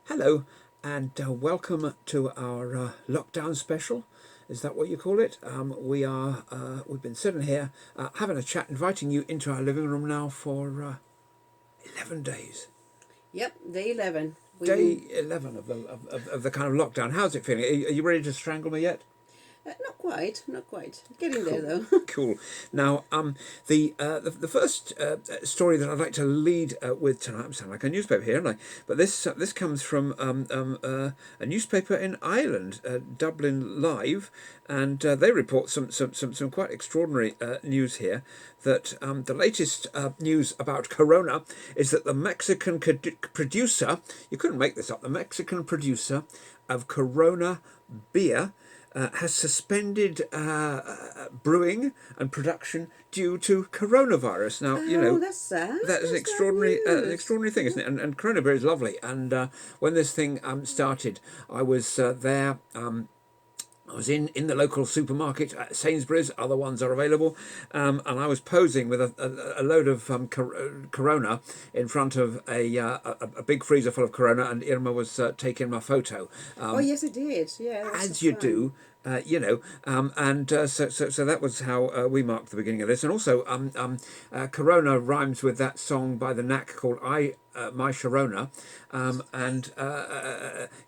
Hello, and welcome to our lockdown special. Is that what you call it? We've been sitting here having a chat, inviting you into our living room now for 11 days. Yep, day 11. Day 11 of the kind of lockdown. How's it feeling? Are you ready to strangle me yet? Not quite, not quite. Getting there Cool. though. Cool. Now, the first story that I'd like to lead with tonight. I sound like a newspaper here, don't I? But this comes from a newspaper in Ireland, Dublin Live, and they report some quite extraordinary news here. That the latest news about Corona is that the Mexican producer, you couldn't make this up, the Mexican producer of Corona beer has suspended brewing and production due to coronavirus. Now, That's sad. that is That's sad an news. extraordinary thing, isn't it? And Corona beer is lovely. And when this thing started, I was there. I was in the local supermarket at Sainsbury's. Other ones are available, and I was posing with a load of Corona in front of a big freezer full of Corona, and Irma was taking my photo. Oh yes, it did. Yeah, that's As so you fun. do, so that was how we marked the beginning of this. And also, Corona rhymes with that song by the Knack called "I My Sharona," and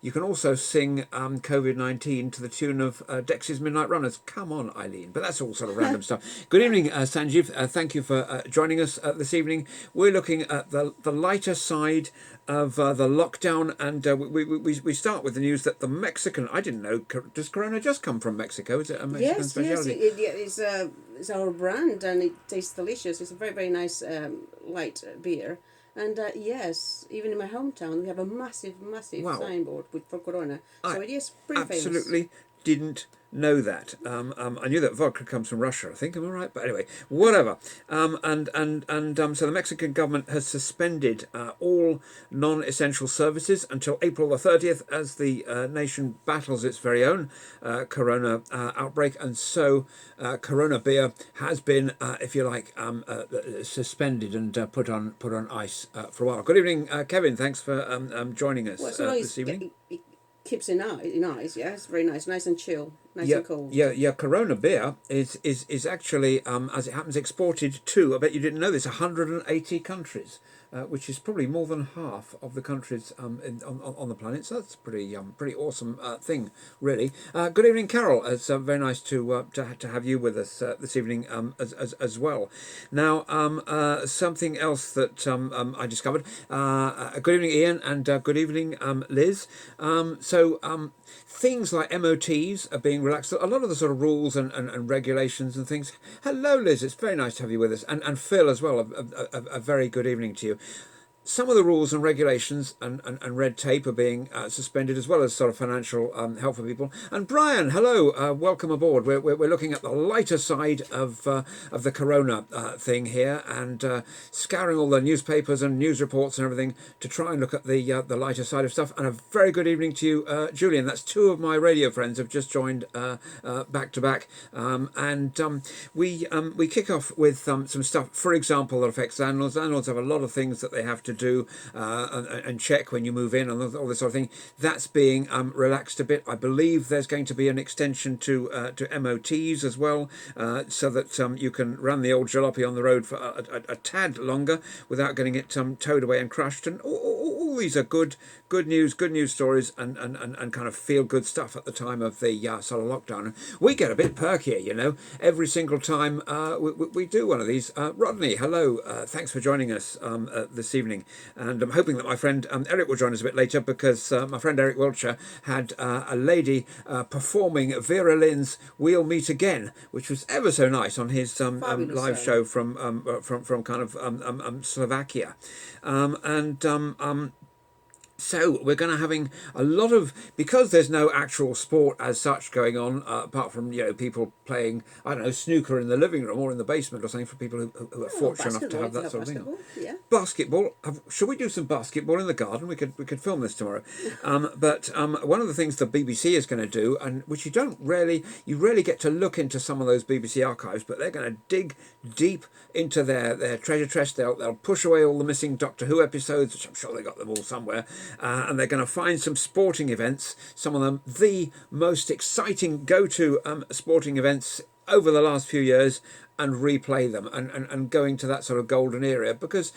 you can also sing COVID-19 to the tune of Dexys Midnight Runners. Come on, Eileen! But that's all sort of random stuff. Good evening, Sanjeev. Thank you for joining us this evening. We're looking at the lighter side of the lockdown, and we start with the news that the Mexican, I didn't know, does Corona just come from Mexico? Is it a Mexican Yes, specialty? it's our brand and it tastes delicious. It's a very very nice light beer. And yes, even in my hometown, we have a massive Wow. signboard for Corona. So it is pretty famous. Absolutely didn't know that. I knew that vodka comes from Russia, I think. Am I right? But anyway, whatever. So the Mexican government has suspended all non-essential services until April the 30th as the nation battles its very own corona outbreak. And so Corona beer has been, if you like, suspended and put on ice for a while. Good evening, Kevin. Thanks for joining us Well, so long this evening. it keeps in ice. Yeah, it's very nice and chill, nice Yeah, and cold. yeah. Corona beer is actually, as it happens, exported to, I bet you didn't know this, 180 countries, which is probably more than half of the countries on the planet. So that's a pretty awesome thing, really. Good evening, Carol. It's very nice to have you with us this evening as well. Now, something else that I discovered. Good evening, Ian, and good evening, Liz. Things like MOTs are being relaxed. A lot of the sort of rules and regulations and things. Hello, Liz. It's very nice to have you with us. And Phil as well. A very good evening to you. Some of the rules and regulations and red tape are being suspended, as well as sort of financial help for people. And Brian, hello, welcome aboard. We're looking at the lighter side of the Corona thing here, and scouring all the newspapers and news reports and everything to try and look at the lighter side of stuff. And a very good evening to you, Julian. That's two of my radio friends have just joined back to back, and we kick off with some stuff. For example, that affects landlords. Landlords have a lot of things that they have to do and check when you move in and all this sort of thing. That's being relaxed a bit. I believe there's going to be an extension to MOTs as well, so that you can run the old jalopy on the road for a tad longer without getting it towed away and crushed. And all these are good news stories and kind of feel good stuff at the time of the sort of lockdown. And we get a bit perkier, every single time we do one of these. Rodney, hello. Thanks for joining us this evening. And I'm hoping that my friend Eric will join us a bit later, because my friend Eric Wiltshire had a lady performing Vera Lynn's "We'll Meet Again," which was ever so nice on his live show from kind of Slovakia, so we're going to having a lot of, because there's no actual sport as such going on, apart from people playing, I don't know, snooker in the living room or in the basement or something, for people who are fortunate enough to have that sort of thing. Yeah. Basketball. Should we do some basketball in the garden? We could film this tomorrow. But one of the things the BBC is going to do, and which you rarely get to look into some of those BBC archives, but they're going to dig deep into their treasure chest. They'll push away all the missing Doctor Who episodes, which I'm sure they got them all somewhere, and they're going to find some sporting events, some of them the most exciting go-to sporting events over the last few years, and replay them, and going to that sort of golden era, because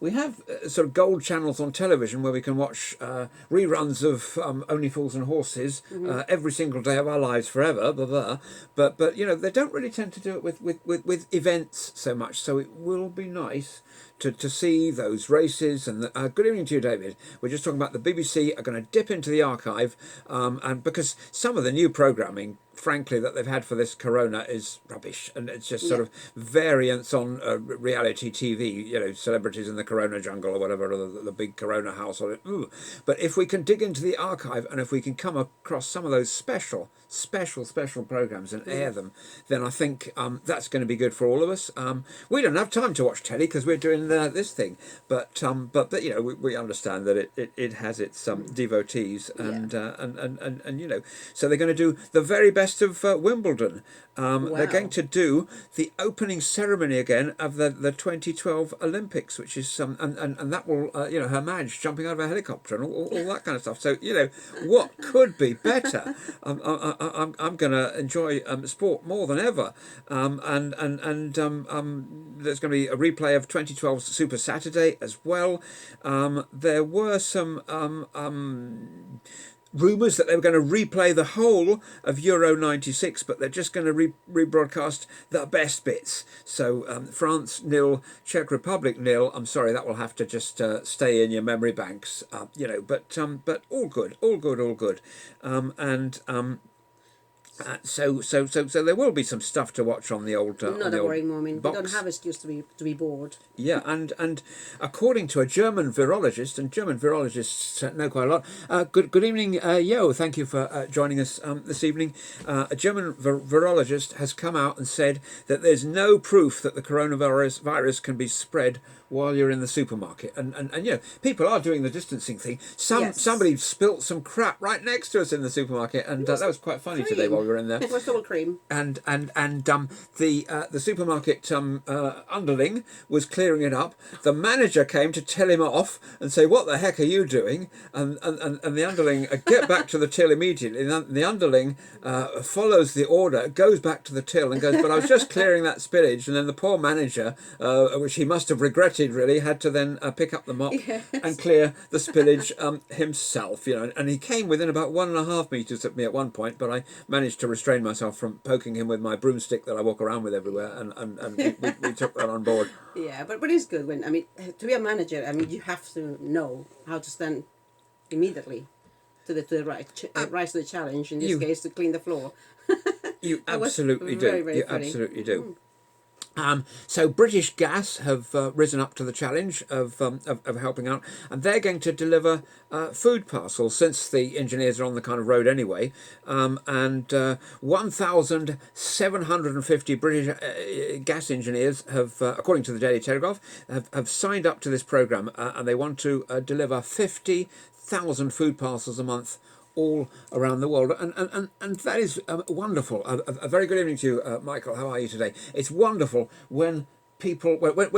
we have sort of gold channels on television where we can watch reruns of Only Fools and Horses every single day of our lives forever, blah, blah. But they don't really tend to do it with events so much, so it will be nice to see those races. And good evening to you, David. We're just talking about the BBC are going to dip into the archive, and because some of the new programming, frankly, that they've had for this corona is rubbish, and it's just sort of variants on reality TV, celebrities in the corona jungle or whatever, or the big corona house or ooh. But if we can dig into the archive, and if we can come across some of those special programs and air them, then I think that's going to be good for all of us. We don't have time to watch telly because we're doing this thing, but we understand that it has its devotees, and so they're going to do the very best of Wimbledon. They're going to do the opening ceremony again of the 2012 Olympics, which is and that will Her Madge jumping out of a helicopter and all that kind of stuff. So what could be better? I'm going to enjoy sport more than ever, and there's going to be a replay of 2012's Super Saturday as well. There were some rumours that they were going to replay the whole of Euro 96, but they're just going to rebroadcast the best bits. So France 0, Czech Republic 0. I'm sorry, that will have to just stay in your memory banks, but all good. So there will be some stuff to watch on the old. Not a worrying moment. Box. We don't have excuse to be bored. Yeah, and according to a German virologist, and German virologists know quite a lot. Good evening, Yo. Thank you for joining us this evening. A German virologist has come out and said that there's no proof that the coronavirus can be spread while you're in the supermarket, and people are doing the distancing thing. Somebody spilt some crap right next to us in the supermarket, and that was quite funny today while we were in there. It was double cream. And the supermarket underling was clearing it up. The manager came to tell him off and say, "What the heck are you doing?" And the underling get back to the till immediately. And the underling follows the order, goes back to the till and goes, "But I was just clearing that spillage." And then the poor manager, which he must have regretted really, had to then pick up the mop and clear the spillage himself. And he came within about 1.5 meters of me at one point, but I managed to restrain myself from poking him with my broomstick that I walk around with everywhere, and we took that on board. Yeah, but it's good to be a manager. You have to know how to stand immediately to rise to the challenge. In this case, to clean the floor. You absolutely do. Very, very funny. Absolutely do. So British Gas have risen up to the challenge of helping out, and they're going to deliver food parcels, since the engineers are on the kind of road anyway. And 1,750 British gas engineers have, according to the Daily Telegraph, have signed up to this programme, and they want to deliver 50,000 food parcels a month all around the world, and that is wonderful. A very good evening to you, Michael. How are you today? It's wonderful when people, when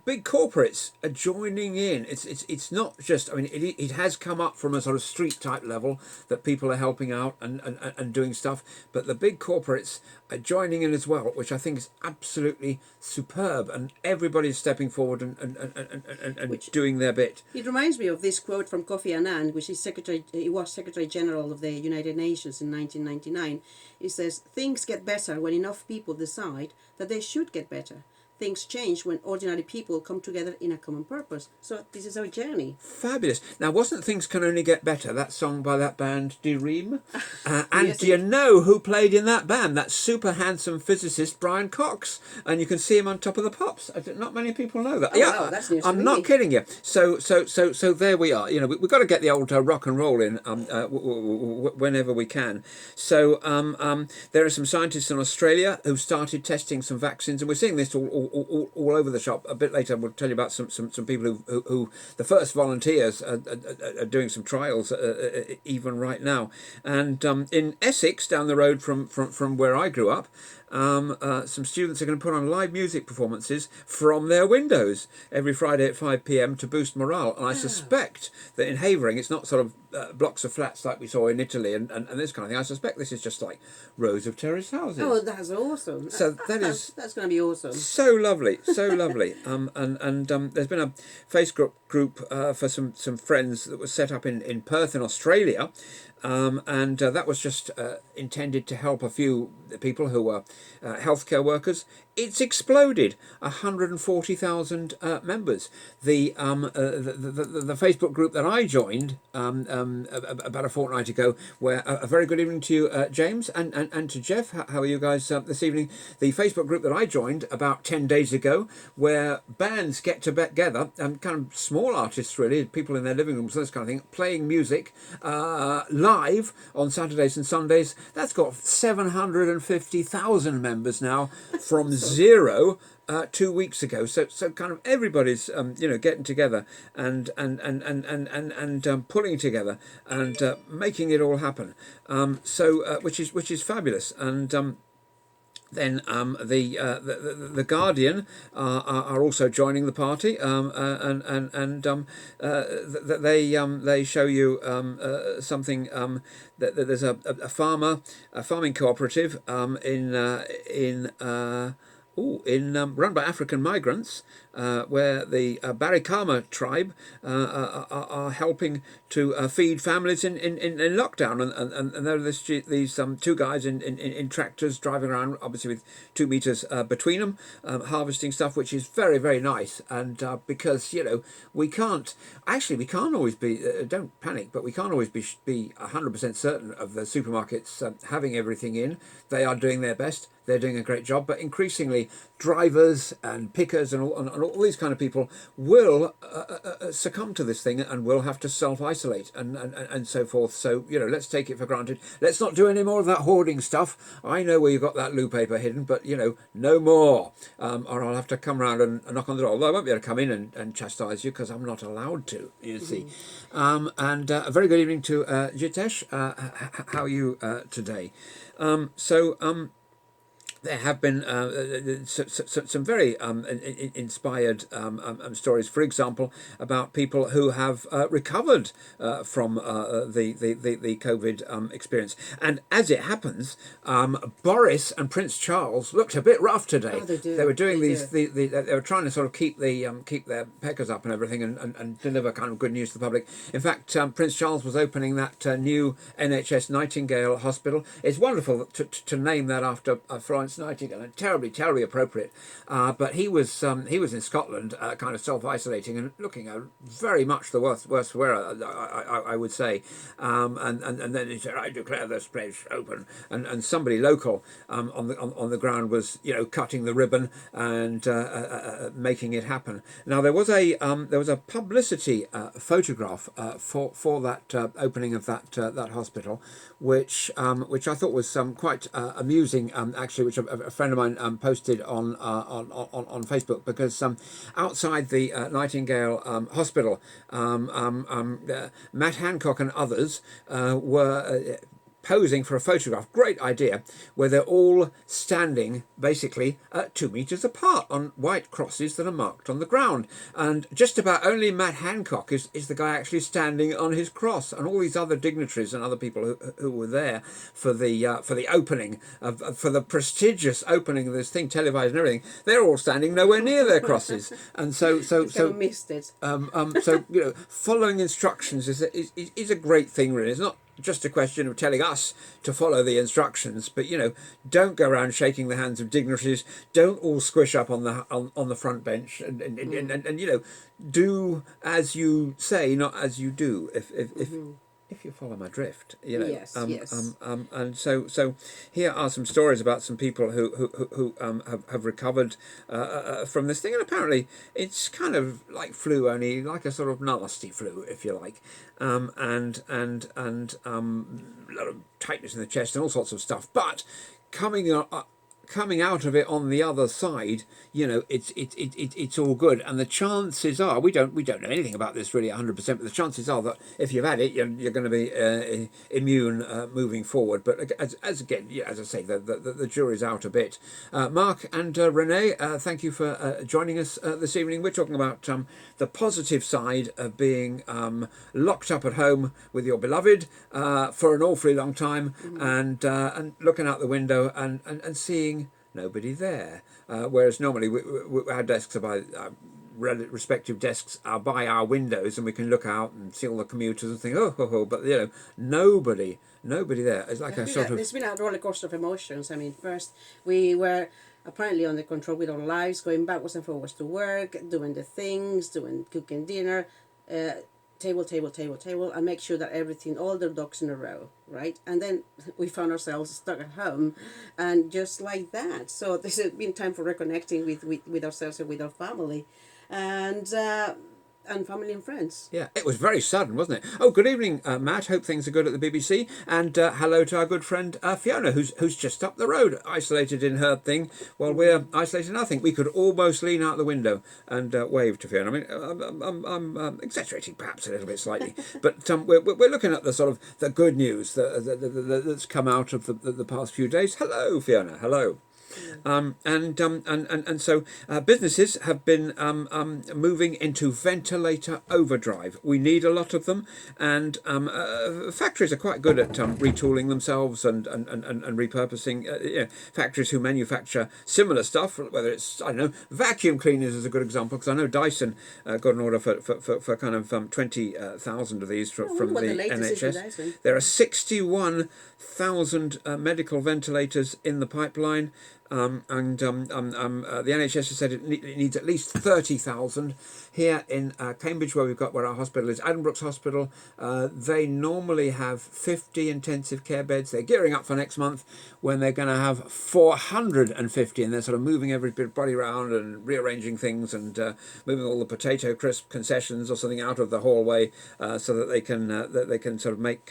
big corporates are joining in. It's not just. It has come up from a sort of street type level that people are helping out and doing stuff, but the big corporates are joining in as well, which I think is absolutely superb, and everybody's stepping forward and doing their bit. It reminds me of this quote from Kofi Annan, which is he was Secretary General of the United Nations in 1999. He says, "Things get better when enough people decide that they should get better. Things change when ordinary people come together in a common purpose." So this is our journey. Fabulous. Now, wasn't Things Can Only Get Better that song by that band, De Ream? And Yes, do you know who played in that band? That super handsome physicist, Brian Cox. And you can see him on Top of the Pops. Not many people know that. Oh, wow, that's news to I'm me. not kidding you. So there we are. We've got to get the old rock and roll in whenever we can. So there are some scientists in Australia who started testing some vaccines, and we're seeing this all all over the shop. A bit later, we'll tell you about some people who the first volunteers are doing some trials even right now. And in Essex, down the road from where I grew up, some students are going to put on live music performances from their windows every Friday at 5 p.m. to boost morale. And I suspect that in Havering, it's not sort of blocks of flats like we saw in Italy and this kind of thing. I suspect this is just like rows of terrace houses. Oh, that's awesome. So that's going to be awesome. So lovely, so lovely. There's been a Facebook group for some friends that was set up in Perth in Australia. That was just intended to help a few people who were healthcare workers. It's exploded, 140,000 members. The Facebook group that I joined about a fortnight ago, where a very good evening to you, James, and to Jeff. How are you guys this evening? The Facebook group that I joined about 10 days ago, where bands get together, kind of small artists really, people in their living rooms, this kind of thing, playing music live on Saturdays and Sundays. That's got 750,000 members now from zero 2 weeks ago. So kind of everybody's getting together and pulling together and making it all happen. Which is fabulous. And then the Guardian are also joining the party, they show you something that there's a farming cooperative run by African migrants, where the Barikama tribe are helping to feed families in lockdown, and there are these two guys in tractors driving around, obviously with 2 meters between them, harvesting stuff, which is very, very nice. And because we can't always be don't panic, but we can't always be 100% certain of the supermarkets having everything in. They are doing their best. They're doing a great job, but increasingly drivers and pickers and all these kind of people will succumb to this thing and will have to self-isolate and so forth. So, let's take it for granted. Let's not do any more of that hoarding stuff. I know where you got that loo paper hidden, but, no more. Or I'll have to come round and knock on the door. Although I won't be able to come in and chastise you because I'm not allowed to, you see. A very good evening to Jitesh. How are you today? There have been some very inspired stories, for example, about people who have recovered from the COVID experience. And as it happens, Boris and Prince Charles looked a bit rough today. Oh, they do. They were doing They they were trying to sort of keep their peckers up and everything, and deliver kind of good news to the public. In fact, Prince Charles was opening that new NHS Nightingale Hospital. It's wonderful to name that after Florence Nightingale, and terribly appropriate. But he was in Scotland, kind of self-isolating and looking very much the worst for wear, I would say. And then he said, "I declare this place open." And somebody local on the ground was cutting the ribbon and making it happen. Now there was a publicity photograph for that opening of that hospital, which I thought was quite amusing, actually, which a friend of mine posted on Facebook, because outside the Nightingale Hospital, Matt Hancock and others were posing for a photograph, great idea, where they're all standing basically 2 meters apart on white crosses that are marked on the ground, and just about only Matt Hancock is the guy actually standing on his cross, and all these other dignitaries and other people who were there for the opening for the prestigious opening of this thing, televised and everything, they're all standing nowhere near their crosses. And so missed it. Following instructions is a great thing, really. It's not just a question of telling us to follow the instructions, but don't go around shaking the hands of dignitaries. Don't all squish up on the front bench, and do as you say, not as you do. If you follow my drift, Yes, yes. And so here are some stories about some people who have recovered from this thing, and apparently it's kind of like flu, only like a sort of nasty flu, if you like, and a lot of tightness in the chest and all sorts of stuff. But coming coming out of it on the other side, it's all good. And the chances are, we don't know anything about this really 100%, but the chances are that if you've had it, you're going to be immune moving forward. But as again, as I say, the jury's out a bit. Mark and Renee, thank you for joining us this evening. We're talking about the positive side of being locked up at home with your beloved for an awfully long time, and looking out the window and seeing nobody there. Whereas normally our desks are by respective desks are by our windows, and we can look out and see all the commuters and think, oh, but nobody there. It's like a sort of. It's been a roller coaster of emotions. I mean, first we were apparently under control with our lives, going backwards and forwards to work, doing the things, cooking dinner. Table, and make sure that everything, all the ducks in a row, right? And then we found ourselves stuck at home, and just like that. So this has been time for reconnecting with ourselves and with our family, and family and friends. Yeah, it was very sudden, wasn't it? Oh, good evening, Matt. Hope things are good at the BBC. And hello to our good friend Fiona, who's just up the road, isolated in her thing, while we're isolated in our thing. We could almost lean out the window and wave to Fiona. I mean, I'm exaggerating perhaps a little bit slightly, but we're looking at the sort of the good news that's come out of the past few days. Hello, Fiona. Hello. And so businesses have been moving into ventilator overdrive. We need a lot of them, and factories are quite good at retooling themselves and repurposing. Factories who manufacture similar stuff, whether it's, I don't know, vacuum cleaners is a good example, because I know Dyson got an order for kind of 20,000 of these from the NHS. There are 61,000 medical ventilators in the pipeline. The NHS has said it needs at least 30,000. Here in Cambridge, where our hospital is, Addenbrooke's Hospital, they normally have 50 intensive care beds. They're gearing up for next month when they're going to have 450, and they're sort of moving everybody around and rearranging things and moving all the potato crisp concessions or something out of the hallway so that they can sort of make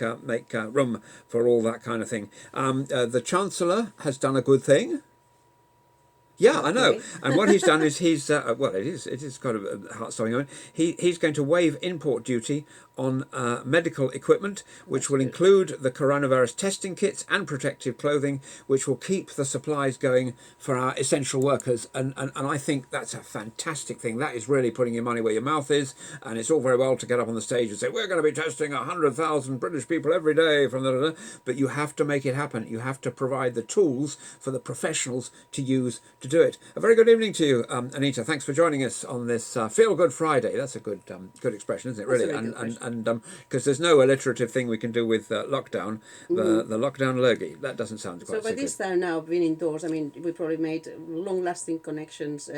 room for all that kind of thing. The Chancellor has done a good thing. Yeah, I know. And what he's done is it is kind of a heart-stopping moment. He's going to waive import duty on medical equipment, which will include the coronavirus testing kits and protective clothing, which will keep the supplies going for our essential workers. And I think that's a fantastic thing. That is really putting your money where your mouth is. And it's all very well to get up on the stage and say, we're going to be testing 100,000 British people every day from the... But you have to make it happen. You have to provide the tools for the professionals to use to do it. A very good evening to you, Anita. Thanks for joining us on this Feel Good Friday. That's a good expression, isn't it? Really, and because there's no alliterative thing we can do with lockdown. The lockdown lurgy. That doesn't sound quite. So by this time now, being indoors, I mean, we probably made long-lasting connections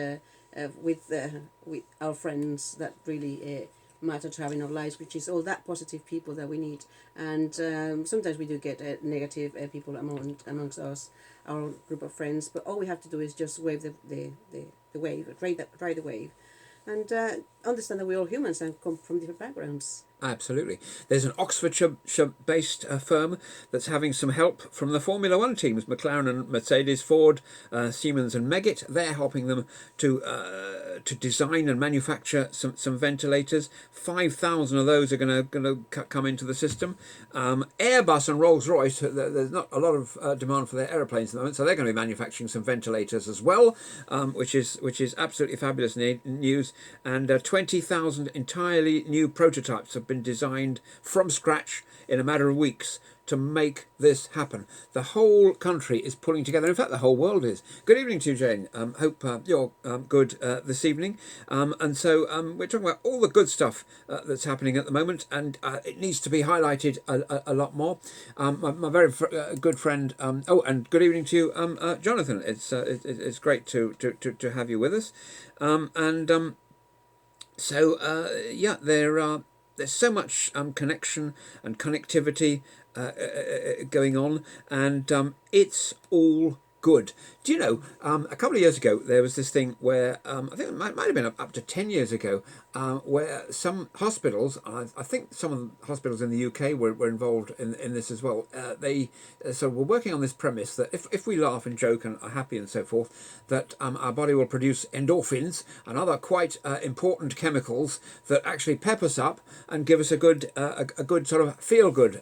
with our friends that really matter to have in our lives, which is all that positive people that we need. And sometimes we do get negative people amongst us, our group of friends, but all we have to do is just wave the wave, ride the wave, and understand that we're all humans and come from different backgrounds. Absolutely. There's an Oxfordshire-based firm that's having some help from the Formula One teams, McLaren and Mercedes, Ford, Siemens and Meggitt. They're helping them to design and manufacture some ventilators. 5,000 of those are going to come into the system. Airbus and Rolls-Royce, there's not a lot of demand for their aeroplanes at the moment, so they're going to be manufacturing some ventilators as well, which is absolutely fabulous news. And 20,000 entirely new prototypes have been designed from scratch in a matter of weeks to make this happen. The whole country is pulling together. In fact, the whole world is. Good evening to you, Jane. Hope you're good this evening. And so we're talking about all the good stuff that's happening at the moment, and it needs to be highlighted a lot more. My very good friend. And good evening to you, Jonathan. It's great to have you with us. There's so much connection and connectivity going on, and it's all good. Do you know, a couple of years ago, there was this thing where, I think it might have been up to 10 years ago, where some hospitals, I think some of the hospitals in the UK were involved in this as well, they so were working on this premise that if we laugh and joke and are happy and so forth, that our body will produce endorphins and other quite important chemicals that actually pep us up and give us a good sort of feel-good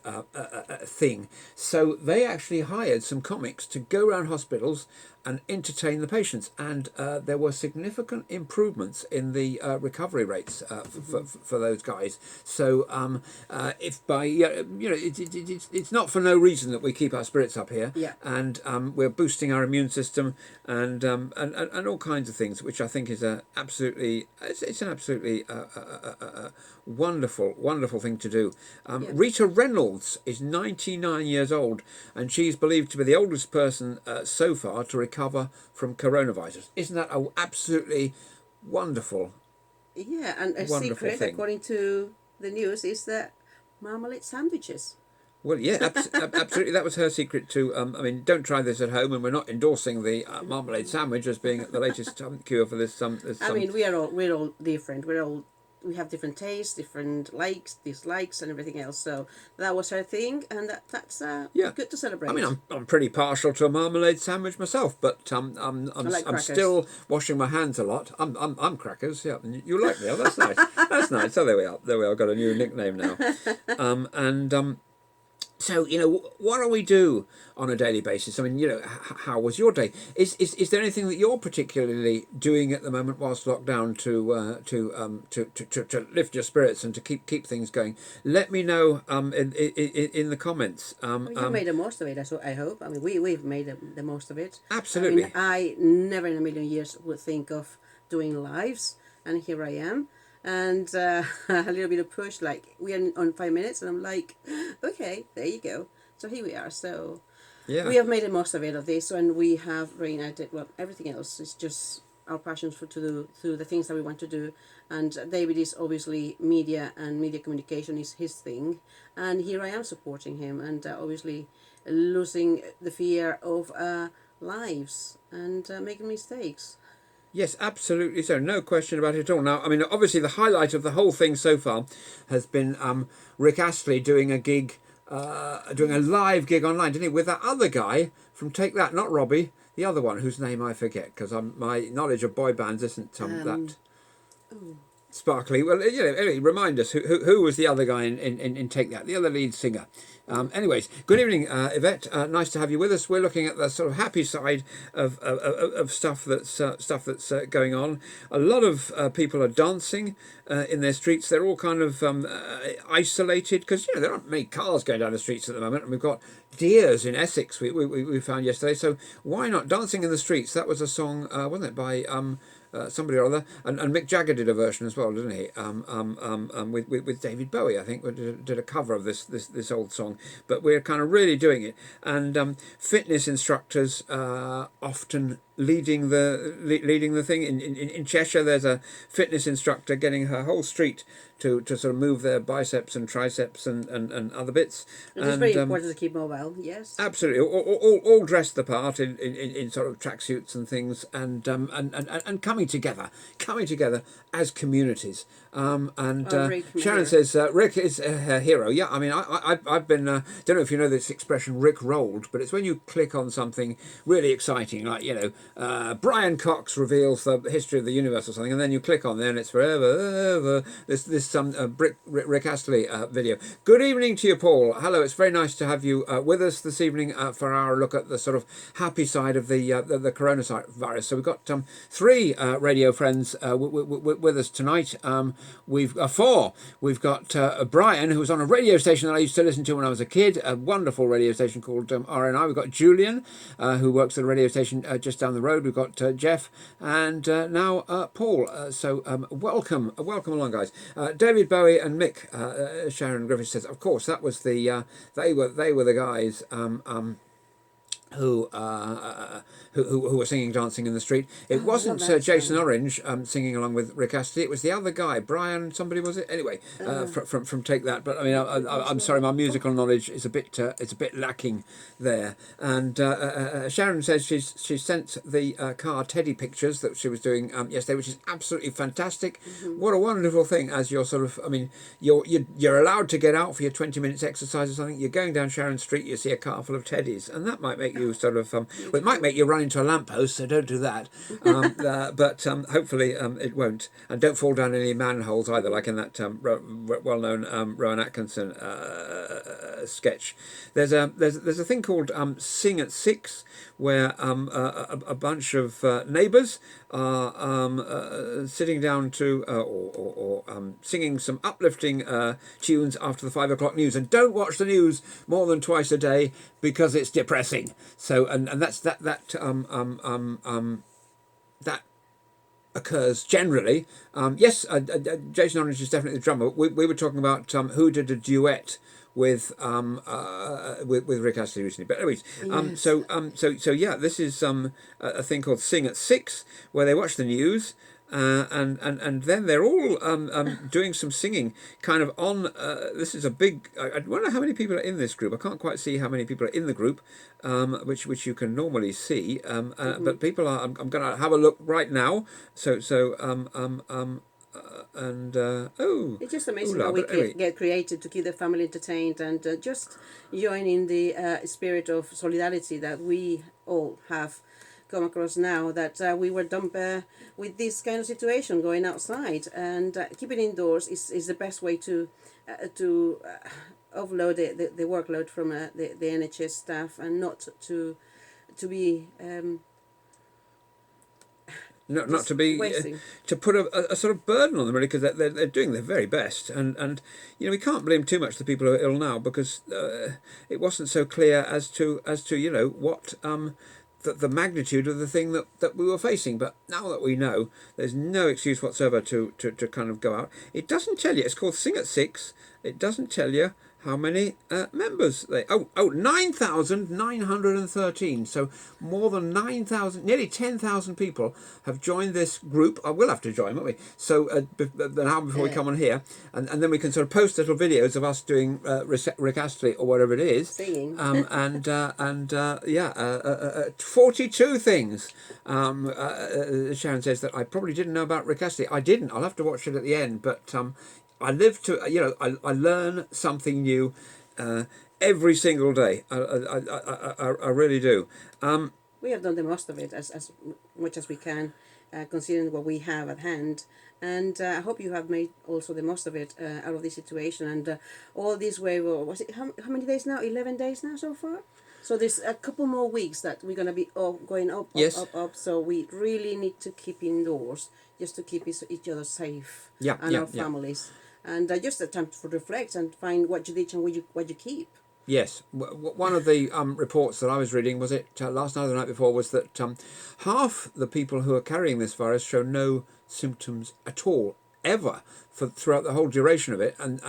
thing. So they actually hired some comics to go around hospitals and entertain the patients, and there were significant improvements in the recovery rates for those guys. So if by it's not for no reason that we keep our spirits up here, Yeah. and we're boosting our immune system and all kinds of things, which I think is an absolutely wonderful thing to do. Yeah. Rita Reynolds is 99 years old, and she's believed to be the oldest person so far to recover from coronavirus. Isn't that an absolutely wonderful? Yeah, and a Wonderful secret, thing. according to the news, is that marmalade sandwiches. Well, yeah, absolutely. That was her secret too. I mean, don't try this at home, and we're not endorsing the marmalade sandwich as being the latest cure for this. I mean, we're all different. We have different tastes, different likes, dislikes, and everything else. So that was her thing, and that's Yeah. good to celebrate. I mean, I'm pretty partial to a marmalade sandwich myself, but I'm like I'm crackers. still washing my hands a lot. I'm crackers. Yeah, and you like me? Oh, that's nice. That's nice. So there we are. There we are. Got a new nickname now. So, what do we do on a daily basis? I mean, how was your day? Is there anything that you're particularly doing at the moment whilst lockdown to lift your spirits and to keep things going? Let me know in the comments. You made the most of it, I hope. I mean, we've made the most of it. Absolutely. I mean, I never in a million years would think of doing lives, and here I am. And a little bit of push, like we are on 5 minutes, and I'm like, okay, there you go. So here we are. So Yeah. we have made the most of it of this, and we have reunited. Well, everything else is just our passions to do the things that we want to do. And David is obviously media, and media communication is his thing. And here I am supporting him, and obviously losing the fear of lives and making mistakes. Yes, absolutely so. No question about it at all. Now, I mean, obviously, the highlight of the whole thing so far has been Rick Astley doing a gig, doing a live gig online, didn't he? With that other guy from Take That, not Robbie, the other one whose name I forget because my knowledge of boy bands isn't that sparkly. Well, anyway, remind us who was the other guy in Take That, the other lead singer. Anyways, good evening, Yvette. Nice to have you with us. We're looking at the sort of happy side of stuff that's going on. A lot of people are dancing in their streets. They're all kind of isolated because there aren't many cars going down the streets at the moment, and we've got deers in Essex. We found yesterday. So why not dancing in the streets? That was a song, wasn't it, by somebody or other, and Mick Jagger did a version as well, didn't he? With David Bowie, I think, did a cover of this old song. But we're kind of really doing it, and fitness instructors often leading the thing. In Cheshire, there's a fitness instructor getting her whole street to sort of move their biceps and triceps and other bits. It is very important to keep mobile. Yes. Absolutely, all dressed the part in sort of tracksuits and things, and coming together as communities. Rick, Sharon says Rick is her hero. Yeah, I mean, I've been don't know if you know this expression, Rick rolled, but it's when you click on something really exciting, like Brian Cox reveals the history of the universe or something, and then you click on there and it's forever this Rick Astley video. Good evening to you, Paul. Hello, it's very nice to have you with us this evening for our look at the sort of happy side of the coronavirus. So we've got 3 radio friends with us tonight. We've 4. We've got Brian, who was on a radio station that I used to listen to when I was a kid, a wonderful radio station called RNI. We've got Julian, who works at a radio station just down the road. We've got Jeff, and now Paul. So welcome along, guys. David Bowie and Mick. Sharon Griffiths says, of course, that was the they were the guys. who were singing, dancing in the street. It Oh, I love wasn't that Jason song. Orange singing along with Rick Astley. It was the other guy, Brian. Somebody was it? Anyway, from Take That. But I mean, Yes, I'm yeah. sorry, my Oh, musical knowledge is it's a bit lacking there. And Sharon says she sent the car Teddy pictures that she was doing yesterday, which is absolutely fantastic. What a wonderful thing! As you're sort of, I mean, you're allowed to get out for your 20 minutes exercise or something. You're going down Sharon Street, you see a car full of teddies, and that might make you sort of well, it might beautiful. make you run into a lamppost, so don't do that. But hopefully it won't, and don't fall down any manholes either, like in that well-known Rowan Atkinson sketch. There's a thing called Sing at Six, where a bunch of neighbours are sitting down to or singing some uplifting tunes after the 5 o'clock news. And don't watch the news more than twice a day because it's depressing. So and that's that occurs generally. Yes, Jason Orange is definitely the drummer. We were talking about who did a duet with Rick Astley recently. But anyways, Yes. so yeah, this is a thing called Sing at Six, where they watch the news. And then they're all doing some singing kind of on this is a big I wonder how many people are in this group. I can't quite see how many people are in the group, which you can normally see, but people are I'm going to have a look right now, and It's just oh amazing how la, we but anyway. get creative to keep the family entertained and just join in the spirit of solidarity that we all have come across now that we were dumped with this kind of situation going outside and keeping indoors is the best way to offload the workload from the NHS staff and not to be Not just to be wasting. to put a sort of burden on them really, because they're doing their very best, and we can't blame too much the people who are ill now, because it wasn't so clear as to what the magnitude of the thing that we were facing. But now that we know, there's no excuse whatsoever to kind of go out. It doesn't tell you. It's called Sing at Six. It doesn't tell you how many members they 9,913. So more than 9,000, nearly 10,000 people have joined this group. I will have to join, won't we? So an hour before we come on here, and then we can sort of post little videos of us doing Rick Astley or whatever it is. Singing. 42 things. Sharon says that I probably didn't know about Rick Astley. I didn't. I'll have to watch it at the end, but I live to, I learn something new every single day. I really do. We have done the most of it as much as we can, considering what we have at hand. And I hope you have made also the most of it out of this situation. And all this way, well, was it how many days now? 11 days now so far? So there's a couple more weeks that we're going to be going up, Yes. up. So we really need to keep indoors just to keep each other safe Yeah, and yeah, our yeah. families. And just a time to reflect and find what you did and what you keep. Yes, one of the reports that I was reading, was it last night or the night before, was that half the people who are carrying this virus show no symptoms at all, ever, throughout the whole duration of it, and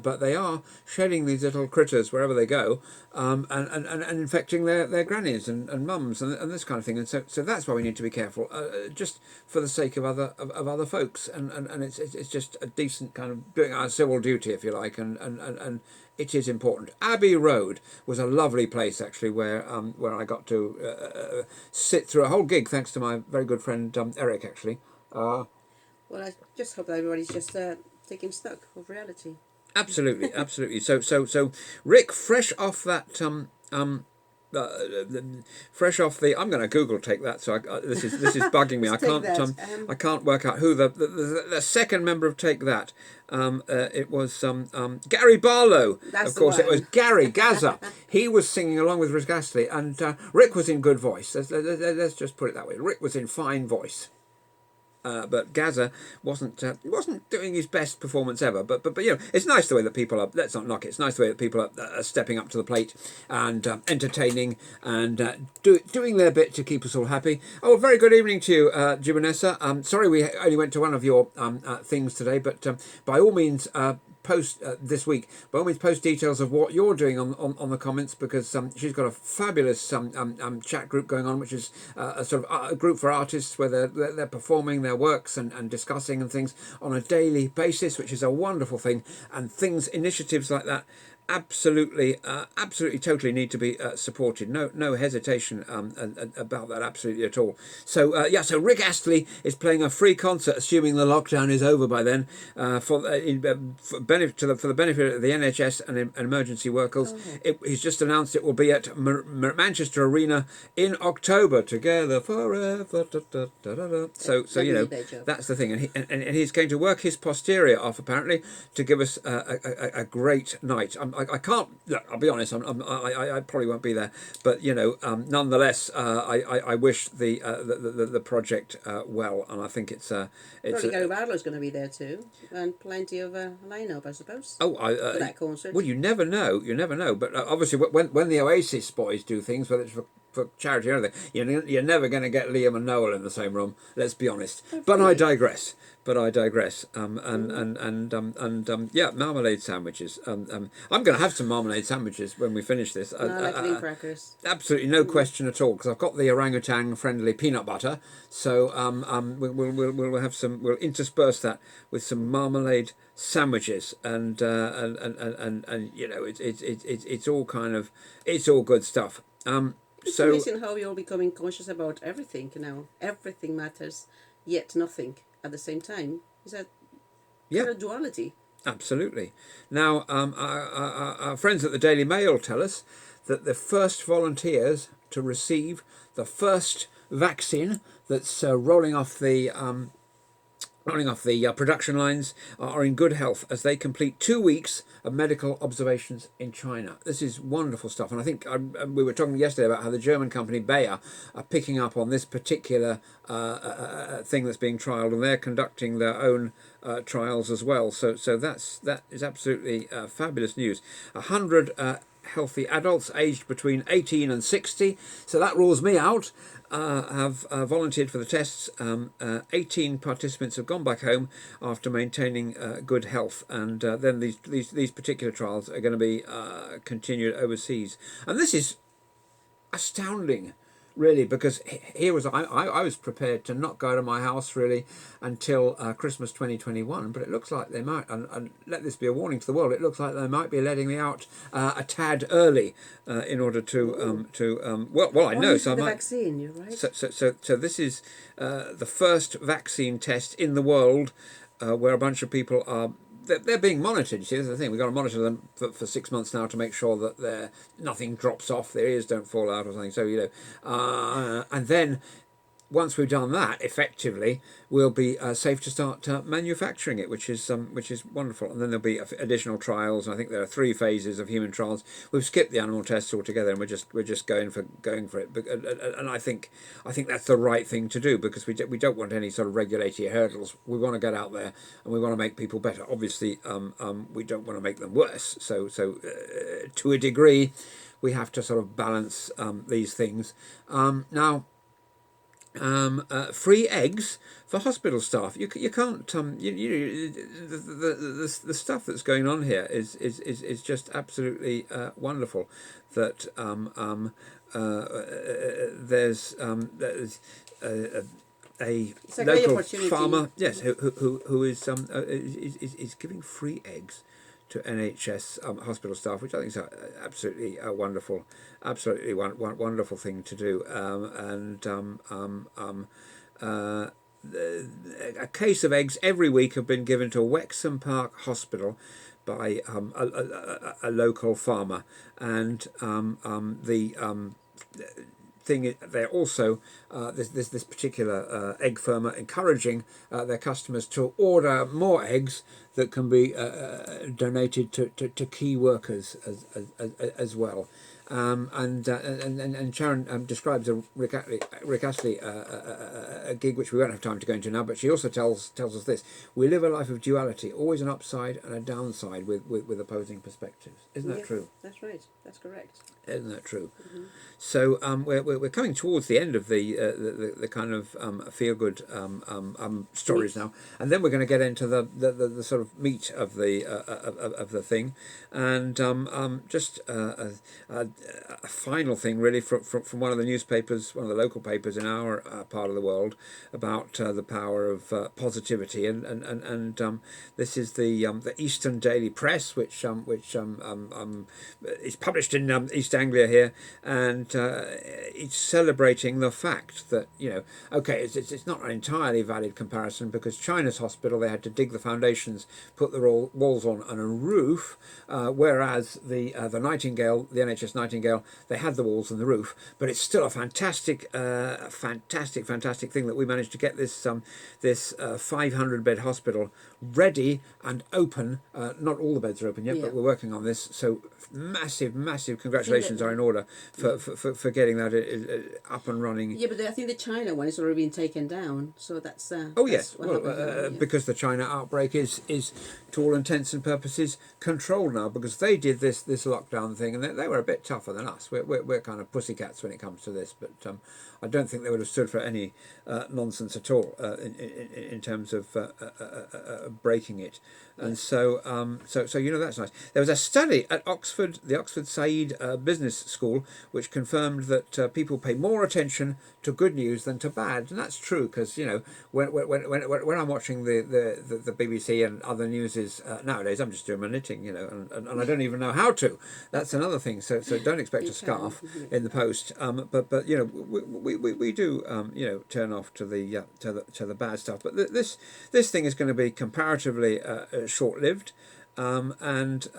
but they are shedding these little critters wherever they go, and infecting their grannies and mums and this kind of thing, and so that's why we need to be careful, just for the sake of other folks, and it's just a decent kind of doing our civil duty, if you like, and it is important. Abbey Road was a lovely place, actually, where I got to sit through a whole gig, thanks to my very good friend Eric, actually. Well, I just hope that everybody's just taking stock of reality. Absolutely, absolutely. So Rick, fresh off that uh, fresh off the. I'm going to Google take that. So this is bugging me. I Let's take can't that. I can't work out who the second member of Take That. It was Gary Barlow. That's Of the course, it was one. Gary Gaza. He was singing along with Rick Astley, and Rick was in good voice. Let's just put it that way. Rick was in fine voice. But Gaza wasn't doing his best performance ever. But it's nice the way that people are. Let's not knock it. It's nice the way that people are stepping up to the plate and entertaining and doing their bit to keep us all happy. Oh, very good evening to you, Jimenessa. Sorry we only went to one of your things today, but by all means, post this week, by all means post details of what you're doing on the comments, because she's got a fabulous chat group going on, which is a sort of a group for artists where they're performing their works and discussing and things on a daily basis, which is a wonderful thing. And initiatives like that absolutely totally need to be supported. No hesitation about that, absolutely at all. So so Rick Astley is playing a free concert, assuming the lockdown is over by then, for the benefit of the NHS and emergency workers. He's just announced it will be at Manchester Arena in October. Together forever. Da, da, da, da, da. So that's the thing, and he's going to work his posterior off apparently to give us a great night. I can't. Look, I'll be honest. I probably won't be there, but nonetheless, I wish the project well, and I think it's probably Gary Barlow's going to be there too, and plenty of line-up, I suppose. Oh, for that concert. Well, you never know. But obviously, when the Oasis boys do things, whether it's for charity or anything, you're never going to get Liam and Noel in the same room. Let's be honest. But I digress. Marmalade sandwiches. I'm going to have some marmalade sandwiches when we finish this. I like green crackers. Absolutely no question at all, because I've got the orangutan friendly peanut butter. So we'll have some. We'll intersperse that with some marmalade sandwiches, and it's all kind of, it's all good stuff. It's So amazing how you're becoming conscious about everything now. Everything matters, yet nothing at the same time. Is that kind of duality? absolutely. Now, our friends at the Daily Mail tell us that the first volunteers to receive the first vaccine that's rolling off the production lines are in good health as they complete 2 weeks of medical observations in China. This is wonderful stuff, and I think we were talking yesterday about how the German company Bayer are picking up on this particular thing that's being trialled, and they're conducting their own trials as well. So that is absolutely fabulous news. 100 healthy adults aged between 18 and 60, so that rules me out. Have volunteered for the tests. 18 participants have gone back home after maintaining good health, and then these particular trials are going to be continued overseas. And this is astounding, really, because here was I was prepared to not go to my house really until Christmas 2021, but it looks like they might, and let this be a warning to the world, it looks like they might be letting me out a tad early in order to I know, so I the might. vaccine, you're right. So this is the first vaccine test in the world where a bunch of people are. They're being monitored. You see, this is the thing. We've got to monitor them for 6 months now to make sure that nothing drops off, their ears don't fall out or something. So and then once we've done that, effectively, we'll be safe to start manufacturing it, which is wonderful. And then there'll be additional trials. And I think there are 3 phases of human trials. We've skipped the animal tests altogether, and we're just going for it. And I think that's the right thing to do, because we don't want any sort of regulatory hurdles. We want to get out there and we want to make people better. Obviously, we don't want to make them worse. So to a degree, we have to sort of balance these things. Now. Free eggs for hospital staff. You can't the stuff that's going on here is just absolutely wonderful. That there's a local farmer, yes, who is giving free eggs to NHS hospital staff, which I think is absolutely wonderful thing to do. A case of eggs every week have been given to Wexham Park Hospital by a local farmer, and the thing, they're also this particular egg firm are encouraging their customers to order more eggs that can be donated to key workers as well. And Sharon describes a Rick Astley a gig which we won't have time to go into now, but she also tells us this: we live a life of duality, always an upside and a downside with opposing perspectives. Isn't that true? That's right. That's correct. Isn't that true? So we're coming towards the end of the kind of feel good stories now, and then we're going to get into the sort of meat of the thing, and just a final thing really from one of the newspapers, one of the local papers in our part of the world, about the power of positivity, and this is the Eastern Daily Press, which is published in East Anglia here, and it's celebrating the fact that, okay, it's not an entirely valid comparison, because China's hospital, they had to dig the foundations, put the walls on and a roof, whereas the Nightingale, the NHS Nightingale, they had the walls and the roof, but it's still a fantastic thing that we managed to get this 500-bed hospital ready and open. Not all the beds are open yet, but we're working on this. So massive congratulations are in order for getting that up and running. Yeah, but I think the China one has already been taken down, so that's. Yes, because the China outbreak is to all intents and purposes controlled now, because they did this lockdown thing, and they were a bit tougher than us. We're kind of pussycats when it comes to this, but I don't think they would have stood for any nonsense at all in terms of breaking it. And so that's nice. There was a study at Oxford, the Oxford Said Business School, which confirmed that people pay more attention to good news than to bad, and that's true, because when I'm watching the BBC and other newses nowadays, I'm just doing my knitting, and I don't even know how to. That's another thing. So don't expect a scarf in the post. But we do turn off to the bad stuff. But this thing is going to be comparatively short-lived, and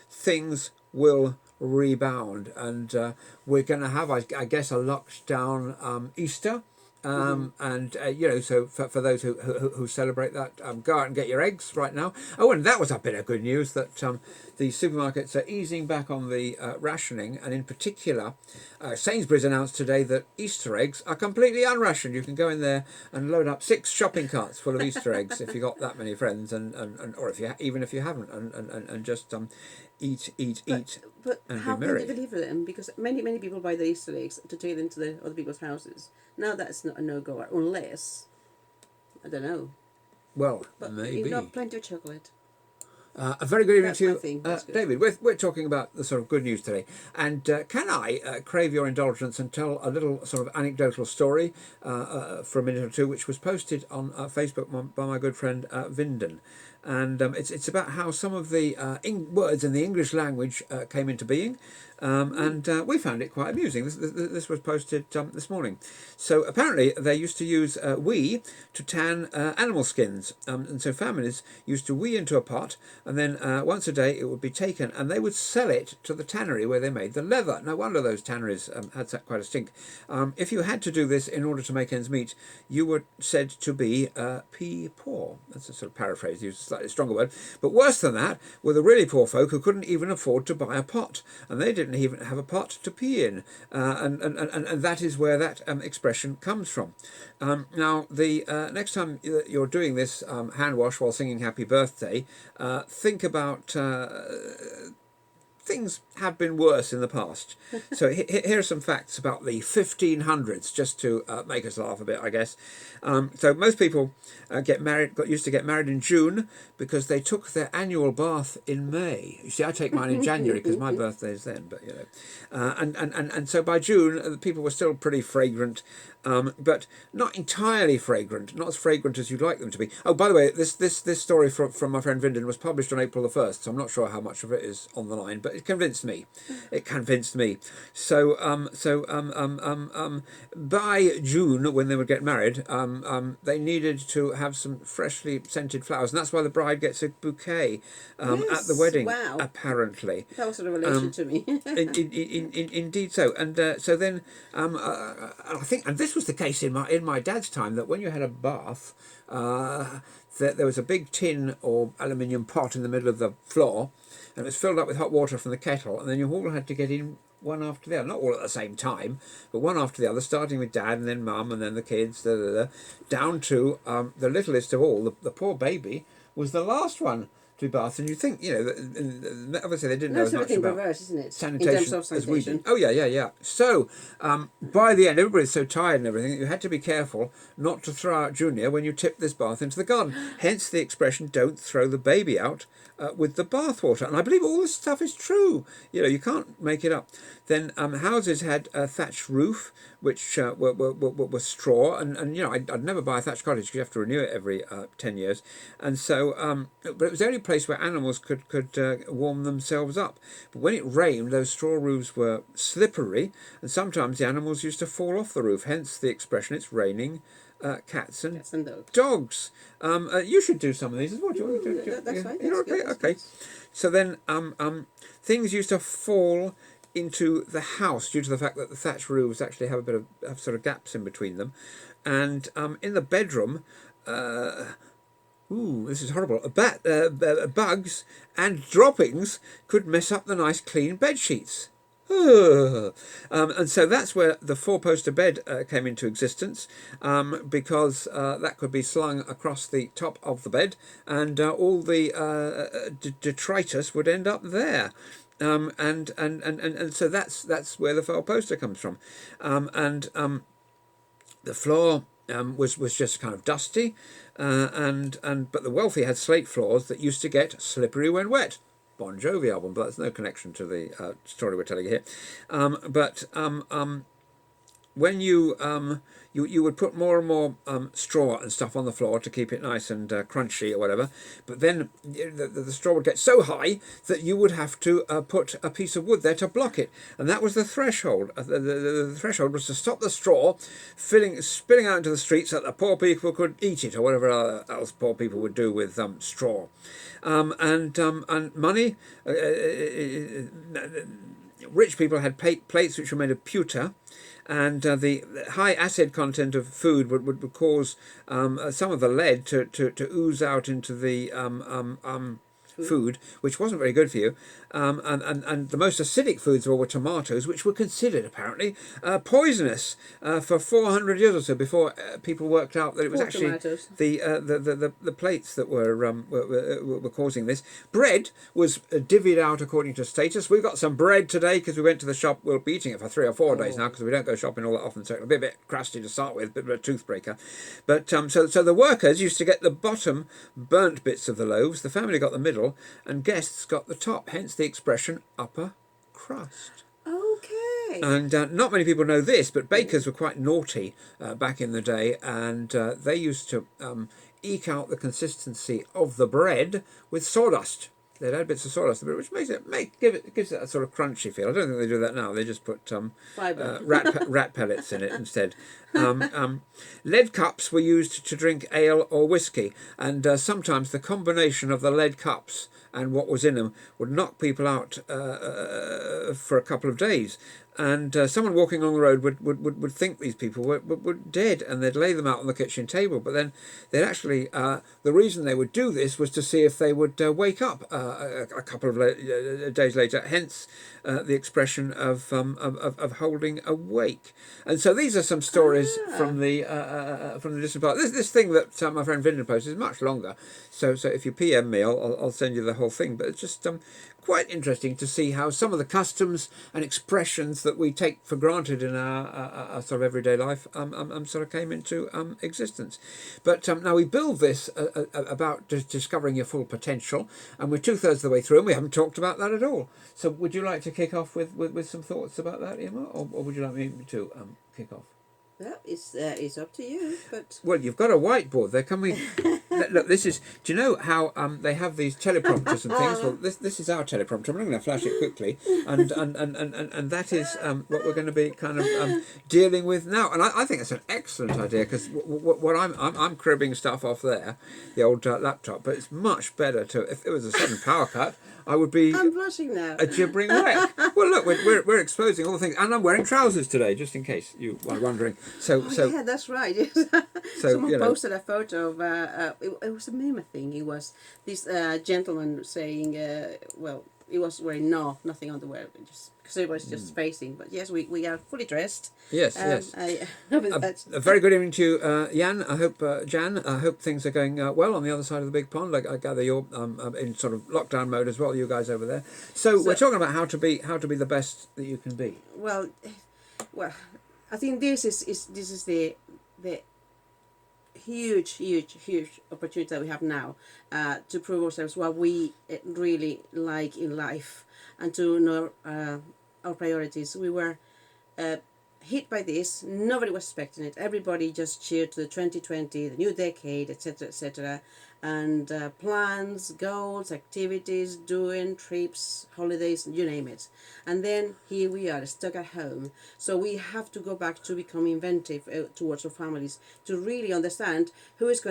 things will rebound, and we're going to have, I guess, a lockdown Easter. And so for those who celebrate that, go out and get your eggs right now. Oh, and that was a bit of good news, that the supermarkets are easing back on the rationing, and in particular, Sainsbury's announced today that Easter eggs are completely unrationed. You can go in there and load up 6 shopping carts full of Easter eggs if you got that many friends, and or even if you haven't, and just eat But and how be can merry. they deliver them? Because many people buy the Easter eggs to take them to the other people's houses. Now that's not a no-go, unless, I don't know. Well, But maybe. you've got plenty of chocolate. A very good evening That's to my you, thing. That's good. David. We're talking about the sort of good news today, and can I crave your indulgence and tell a little sort of anecdotal story for a minute or two, which was posted on Facebook by my good friend Vinden, and it's about how some of the words in the English language came into being, and we found it quite amusing. This was posted this morning. So apparently they used to use wee to tan animal skins, and so families used to wee into a pot, and then once a day it would be taken and they would sell it to the tannery where they made the leather. No wonder those tanneries had quite a stink. If you had to do this in order to make ends meet, you were said to be pee poor. That's a sort of paraphrase, use a slightly stronger word. But worse than that were the really poor folk who couldn't even afford to buy a pot, and they didn't even have a pot to pee in, and that is where that expression comes from. Now, the next time you're doing this hand wash while singing Happy Birthday, think about things have been worse in the past. So here are some facts about the 1500s, just to make us laugh a bit, I guess. So most people used to get married in June because they took their annual bath in May. You see, I take mine in January because my birthday is then, but and so by June people were still pretty fragrant, but not entirely fragrant, not as fragrant as you'd like them to be. Oh, by the way, this story from my friend Vinden was published on April the 1st, so I'm not sure how much of it is on the line, but it convinced me. So by June, when they would get married, they needed to have some freshly scented flowers, and that's why the bride gets a bouquet at the wedding. Wow. Apparently. That was a revelation to me. Indeed so, and so then I think, and this was the case in my dad's time, that when you had a bath, there was a big tin or aluminium pot in the middle of the floor, and it was filled up with hot water from the kettle, and then you all had to get in one after the other, not all at the same time, but one after the other, starting with dad and then mum and then the kids, down to the littlest of all, the poor baby, was the last one to be bathed. And you think, obviously they didn't know No, as sort much of in about reverse, isn't it? sanitation In terms of as we sanitation. did. Oh yeah. So by the end, everybody's so tired and everything, you had to be careful not to throw out Junior when you tipped this bath into the garden. Hence the expression, don't throw the baby out with the bathwater. And I believe all this stuff is true. You can't make it up. Then houses had a thatched roof, which were straw, and I'd never buy a thatched cottage because you have to renew it every 10 years, and so but it was the only place where animals could warm themselves up. But when it rained, those straw roofs were slippery, and sometimes the animals used to fall off the roof. Hence the expression, "It's raining cats and dogs." You should do some of these as well. Do you want to do? That's fine. You're okay. Okay. So then things used to fall into the house due to the fact that the thatched roofs actually have a bit of sort of gaps in between them, and in the bedroom. This is horrible. Bugs and droppings could mess up the nice clean bed sheets. And so that's where the four-poster bed came into existence, because that could be slung across the top of the bed, and all the detritus would end up there. And so that's where the four-poster comes from, the floor was just kind of dusty, but the wealthy had slate floors that used to get slippery when wet. Bon Jovi album, but that's no connection to the story we're telling here. When you would put more and more straw and stuff on the floor to keep it nice and crunchy or whatever, but then the straw would get so high that you would have to put a piece of wood there to block it, and that was the threshold. The threshold was to stop the straw spilling out into the street so that the poor people could eat it or whatever else poor people would do with straw. And money. Rich people had plates which were made of pewter, and the high acid content of food would cause some of the lead to ooze out into the food, which wasn't very good for you. And the most acidic foods of all were tomatoes, which were considered apparently poisonous for 400 years or so before people worked out that it was actually the plates that were causing this. Bread was divvied out according to status. We've got some bread today because we went to the shop. We'll be eating it for 3 or 4 days now because we don't go shopping all that often, so it'll be a bit crusty to start with, a bit of a toothbreaker. But so the workers used to get the bottom burnt bits of the loaves, the family got the middle, and guests got the top, hence the expression upper crust. Okay. And not many people know this, but bakers were quite naughty back in the day, and they used to eke out the consistency of the bread with sawdust. They'd add bits of sawdust, which gives it a sort of crunchy feel. I don't think they do that now. They just put rat pellets in it instead. Lead cups were used to drink ale or whiskey, and sometimes the combination of the lead cups and what was in them would knock people out for a couple of days. And someone walking along the road would think these people were dead, and they'd lay them out on the kitchen table. But then they'd actually, the reason they would do this was to see if they would wake up a couple of days later. Hence the expression of holding awake. And so these are some stories from the distant past. This thing that my friend Vinden posted is much longer. So if you PM me, I'll send you the whole thing. But it's just quite interesting to see how some of the customs and expressions that we take for granted in our sort of everyday life sort of came into existence. But now we build this about discovering your full potential, and we're 2/3 of the way through, and we haven't talked about that at all. So would you like to kick off with some thoughts about that, Emma, or would you like me to kick off? Well, it's up to you, but... Well, you've got a whiteboard there. Can we... Look, this is... Do you know how they have these teleprompters and things? Well, this is our teleprompter. I'm not going to flash it quickly. And that is what we're going to be kind of dealing with now. And I think it's an excellent idea, because what I'm cribbing stuff off there, the old laptop, but it's much better to... If there was a sudden power cut, I would be... I'm blushing now. A gibbering wreck. Well, look, we're exposing all the things. And I'm wearing trousers today, just in case you are wondering. So Oh so yeah, that's right. so Someone you know. posted a photo of it was a meme thing. It was this gentleman saying, well, it was wearing nothing underwear, just because everybody's just facing. But yes, we are fully dressed. Yes, yes. I but A, that's a very good evening to you, Jan. I hope, Jan. I hope things are going well on the other side of the big pond. I gather you're in sort of lockdown mode as well. You guys over there. So we're so. talking about how to be the best that you can be. Well, well, I think this is the huge opportunity that we have now to prove ourselves what we really like in life and to know our priorities. We were uh, hit by this. Nobody was expecting it. Everybody just cheered to the 2020, the new decade, etc., etc. And plans, goals, activities, doing trips, holidays, you name it. And then here we are, stuck at home. So we have to go back to become inventive towards our families to really understand who is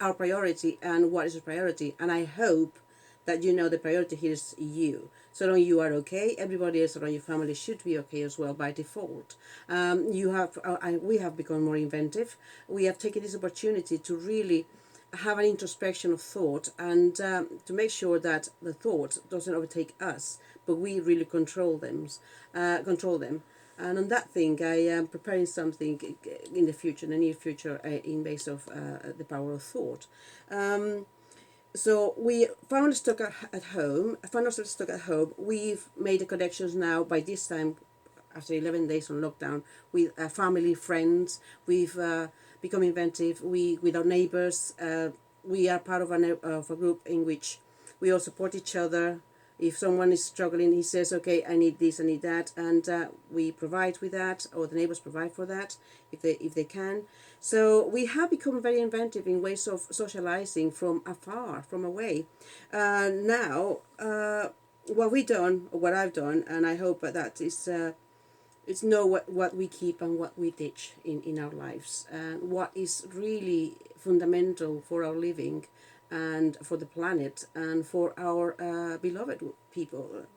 our priority and what is the priority. And I hope that you know the priority here is you. So long you are okay, everybody else around your family should be okay as well by default. We have become more inventive. We have taken this opportunity to really have an introspection of thought and to make sure that the thought doesn't overtake us, but we really control them. Control them. And on that thing, I am preparing something in the near future, in base of the power of thought. So we found stuck at home. Found ourselves stuck at home. We've made the connections now. By this time, after 11 days on lockdown, with family, friends, we've become inventive. We with our neighbours. We are part of a group in which we all support each other. If someone is struggling, he says, "Okay, I need this, I need that," and we provide with that, or the neighbours provide for that if they can. So we have become very inventive in ways of socializing from afar, from away. Now, what we done, or what I've done, and I hope that is know what we keep and what we ditch in our lives, and what is really fundamental for our living and for the planet and for our beloved people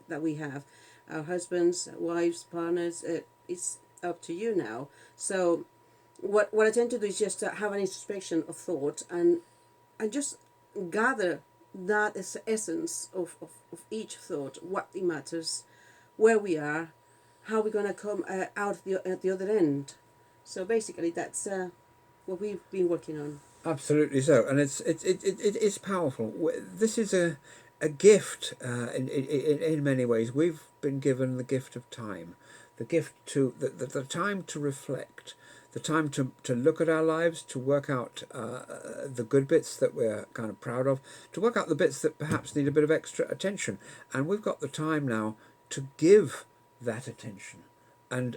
that we have, our husbands, wives, partners. It's up to you now. So what I tend to do is just have an introspection of thought and just gather that essence of each thought, what it matters, where we are, how we're going to come out at the other end. So basically, that's what we've been working on. Absolutely so, and it's powerful. This is a gift in many ways. We've been given the gift of time, the gift to the time to reflect, the time to look at our lives, to work out the good bits that we're kind of proud of, to work out the bits that perhaps need a bit of extra attention, and we've got the time now to give that attention, and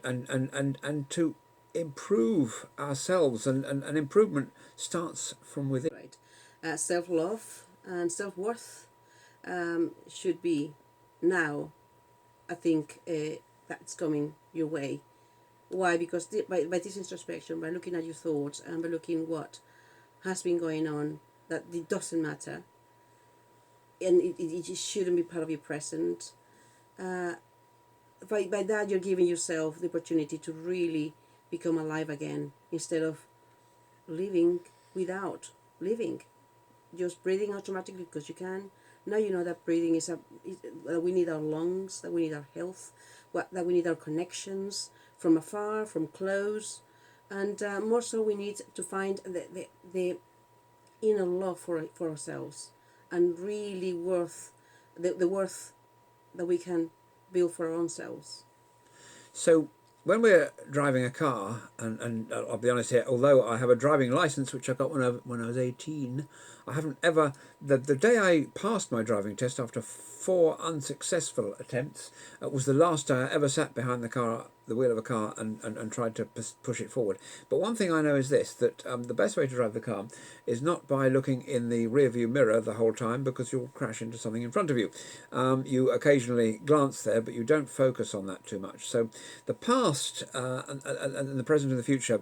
to improve ourselves, and improvement starts from within. Right, self love and self worth should be now. I think that's coming your way. Why? Because by this introspection, by looking at your thoughts and by looking what has been going on, that it doesn't matter, and it shouldn't be part of your present. Uh, by that, you're giving yourself the opportunity to really become alive again instead of living without living, just breathing automatically because you can. Now you know that breathing we need our lungs, that we need our health, that we need our connections from afar, from close, and more so we need to find the inner love for ourselves, and really the worth that we can build for our own selves. So when we're driving a car, and I'll be honest here, although I have a driving license which I got when I was 18, I haven't ever, the day I passed my driving test after 4 unsuccessful attempts, was the last day I ever sat behind the wheel of a car, and tried to push it forward. But one thing I know is this, that the best way to drive the car is not by looking in the rear view mirror the whole time, because you'll crash into something in front of you. You occasionally glance there, but you don't focus on that too much. So the past and the present and the future,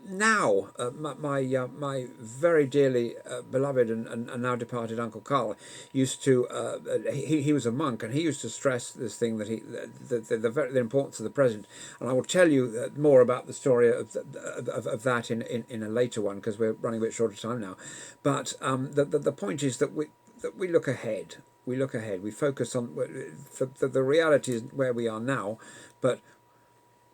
now my very dearly my beloved and now departed Uncle Carl used to, he was a monk, and he used to stress this thing that the importance of the present. And I will tell you more about the story of that in a later one, because we're running a bit short of time now. But the point is that we look ahead. We look ahead. We focus on the reality is where we are now, but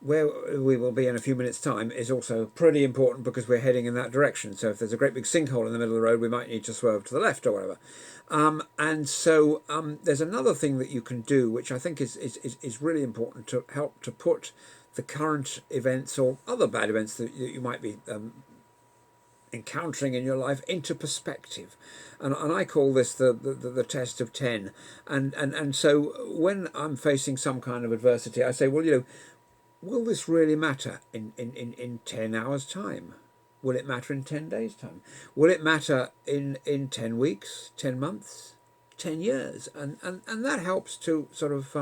where we will be in a few minutes' time is also pretty important, because we're heading in that direction. So if there's a great big sinkhole in the middle of the road, we might need to swerve to the left or whatever. And so there's another thing that you can do, which I think is really important to help to put the current events or other bad events that you might be encountering in your life into perspective. And I call this the test of 10. And so when I'm facing some kind of adversity, I say, well, will this really matter in 10 hours' time? Will it matter in 10 days' time? Will it matter in 10 weeks, 10 months, 10 years? And that helps to sort of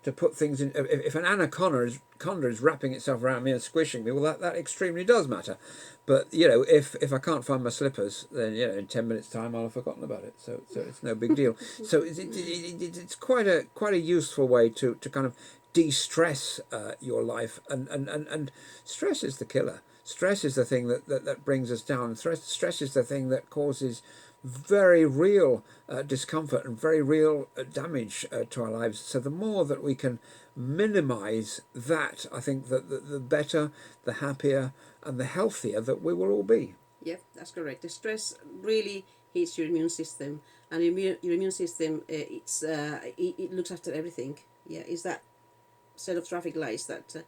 to put things in. If an anaconda is wrapping itself around me and squishing me, well, that extremely does matter. But if I can't find my slippers, then in 10 minutes' time I'll have forgotten about it. So it's no big deal. So it's quite a useful way to kind of de-stress your life, and stress is the killer. Stress is the thing that brings us down. Stress is the thing that causes very real discomfort and very real damage to our lives. So the more that we can minimize that, I think that the better, the happier, and the healthier that we will all be. Yep, that's correct. The stress really hits your immune system, and your immune system it looks after everything. Yeah, it's that set of traffic lights that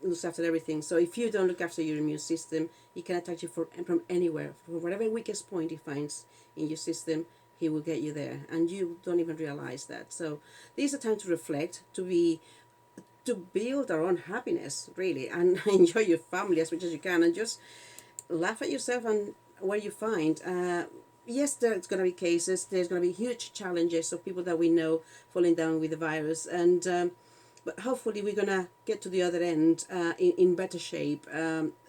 looks after everything. So if you don't look after your immune system, he can attack you from anywhere, from whatever weakest point he finds in your system. He will get you there, and you don't even realize that. So this is a time to reflect, to build our own happiness, really, and enjoy your family as much as you can, and just laugh at yourself and what you find. Yes, there's going to be cases. There's going to be huge challenges of people that we know falling down with the virus, and but hopefully we're going to get to the other end in better shape.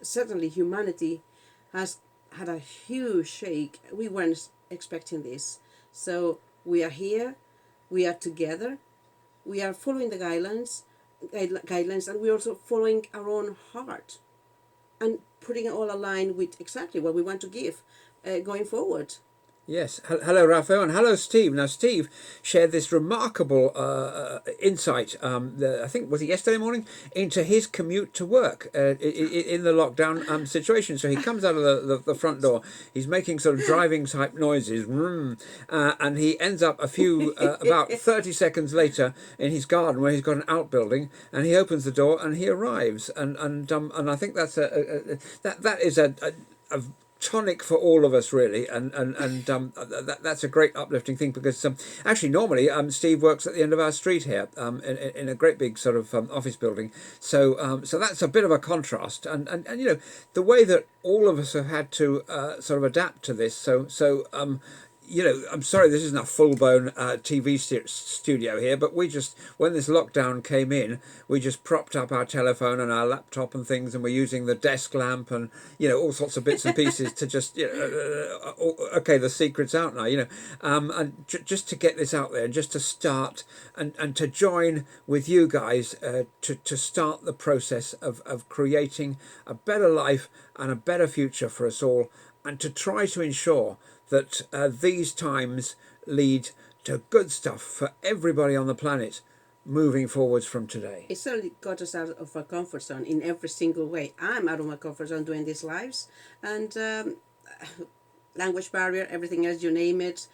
Certainly humanity has had a huge shake. We weren't expecting this. So we are here, we are together, we are following the guidelines, and we're also following our own heart and putting it all aligned with exactly what we want to give going forward. Yes. Hello, Raphael, and hello, Steve. Now, Steve shared this remarkable insight, I think, was it yesterday morning, into his commute to work in the lockdown situation. So he comes out of the front door, he's making sort of driving type noises, and he ends up about 30 seconds later in his garden where he's got an outbuilding, and he opens the door and he arrives. And I think that's that is a tonic for all of us, really, and that's a great uplifting thing, because actually normally Steve works at the end of our street here in a great big sort of office building, so that's a bit of a contrast, and the way that all of us have had to sort of adapt to this, so I'm sorry this isn't a full-blown TV studio here, but we just, when this lockdown came in, we just propped up our telephone and our laptop and things, and we're using the desk lamp and all sorts of bits and pieces to just okay, the secret's out now, and just to get this out there, and just to start and to join with you guys to start the process of creating a better life and a better future for us all, and to try to ensure that these times lead to good stuff for everybody on the planet moving forwards from today. It certainly got us out of our comfort zone in every single way. I'm out of my comfort zone doing these lives, and language barrier, everything else, you name it,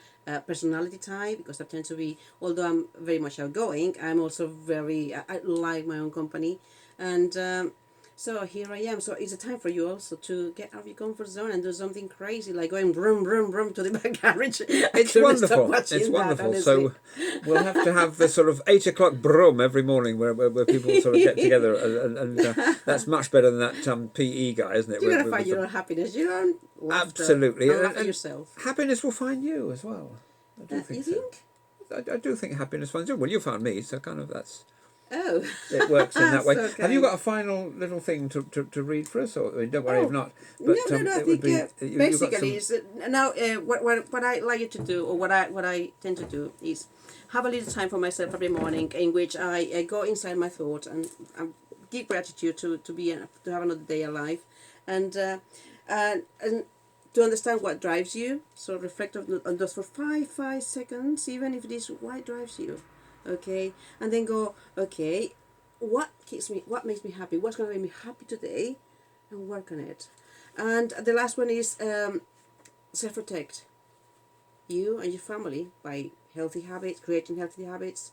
personality type, because I tend to be, although I'm very much outgoing, I'm also I like my own company, and so here I am. So it's a time for you also to get out of your comfort zone and do something crazy, like going brum, brum, brum to the back garage. It's wonderful. It's wonderful. So we'll have to have the sort of 8 o'clock brum every morning where people sort of get together, and that's much better than that PE guy, isn't it? You're going to find your own happiness, your own laughter. Absolutely. And laugh at yourself. Happiness will find you as well. I do think you so. think? I do think happiness finds you. Well, you found me, so kind of that's... Oh, It works in that way. so Have you kind. got a final little thing to read for us? Or don't worry if Oh, not. no, But no, no. I it would think be you've got basically some. is now what I like you to do, or what I tend to do is have a little time for myself every morning, in which I go inside my thoughts and give gratitude to have another day alive, and and to understand what drives you. So reflect on those for five seconds, even if it is what drives you, okay, and then go, okay, what makes me happy, what's going to make me happy today, and work on it. And the last one is self-protect you and your family by healthy habits, creating healthy habits,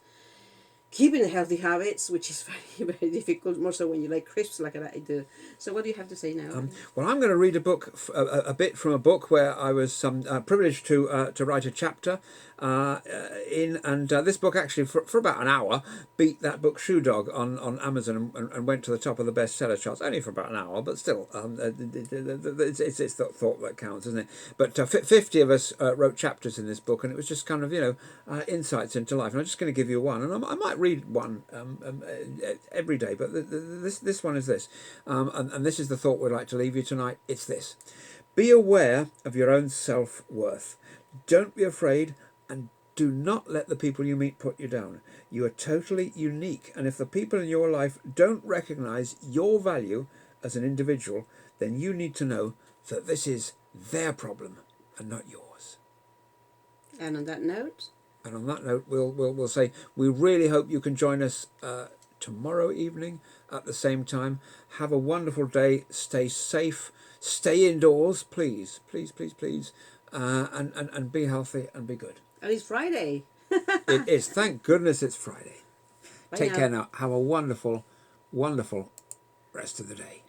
keeping the healthy habits, which is very difficult, more so when you like crisps like I do. So what do you have to say now? Well, I'm going to read a book, a bit from a book where I was privileged to write a chapter in, and this book actually for about an hour beat that book Shoe Dog on Amazon and went to the top of the bestseller charts only for about an hour, but still, it's the thought that counts, isn't it? But 50 of us wrote chapters in this book, and it was just kind of insights into life. And I'm just going to give you one, and I might read one every day, but this one is this, and this is the thought we'd like to leave you tonight. It's this: be aware of your own self-worth. Don't be afraid, and do not let the people you meet put you down. You are totally unique, and if the people in your life don't recognize your value as an individual, then you need to know that this is their problem and not yours. And on that note, And on that note, we'll say we really hope you can join us tomorrow evening at the same time. Have a wonderful day. Stay safe. Stay indoors, please, please, please, please, and be healthy and be good. and it's Friday. It is. Thank goodness it's Friday. Bye Take now. care now. Have a wonderful, wonderful rest of the day.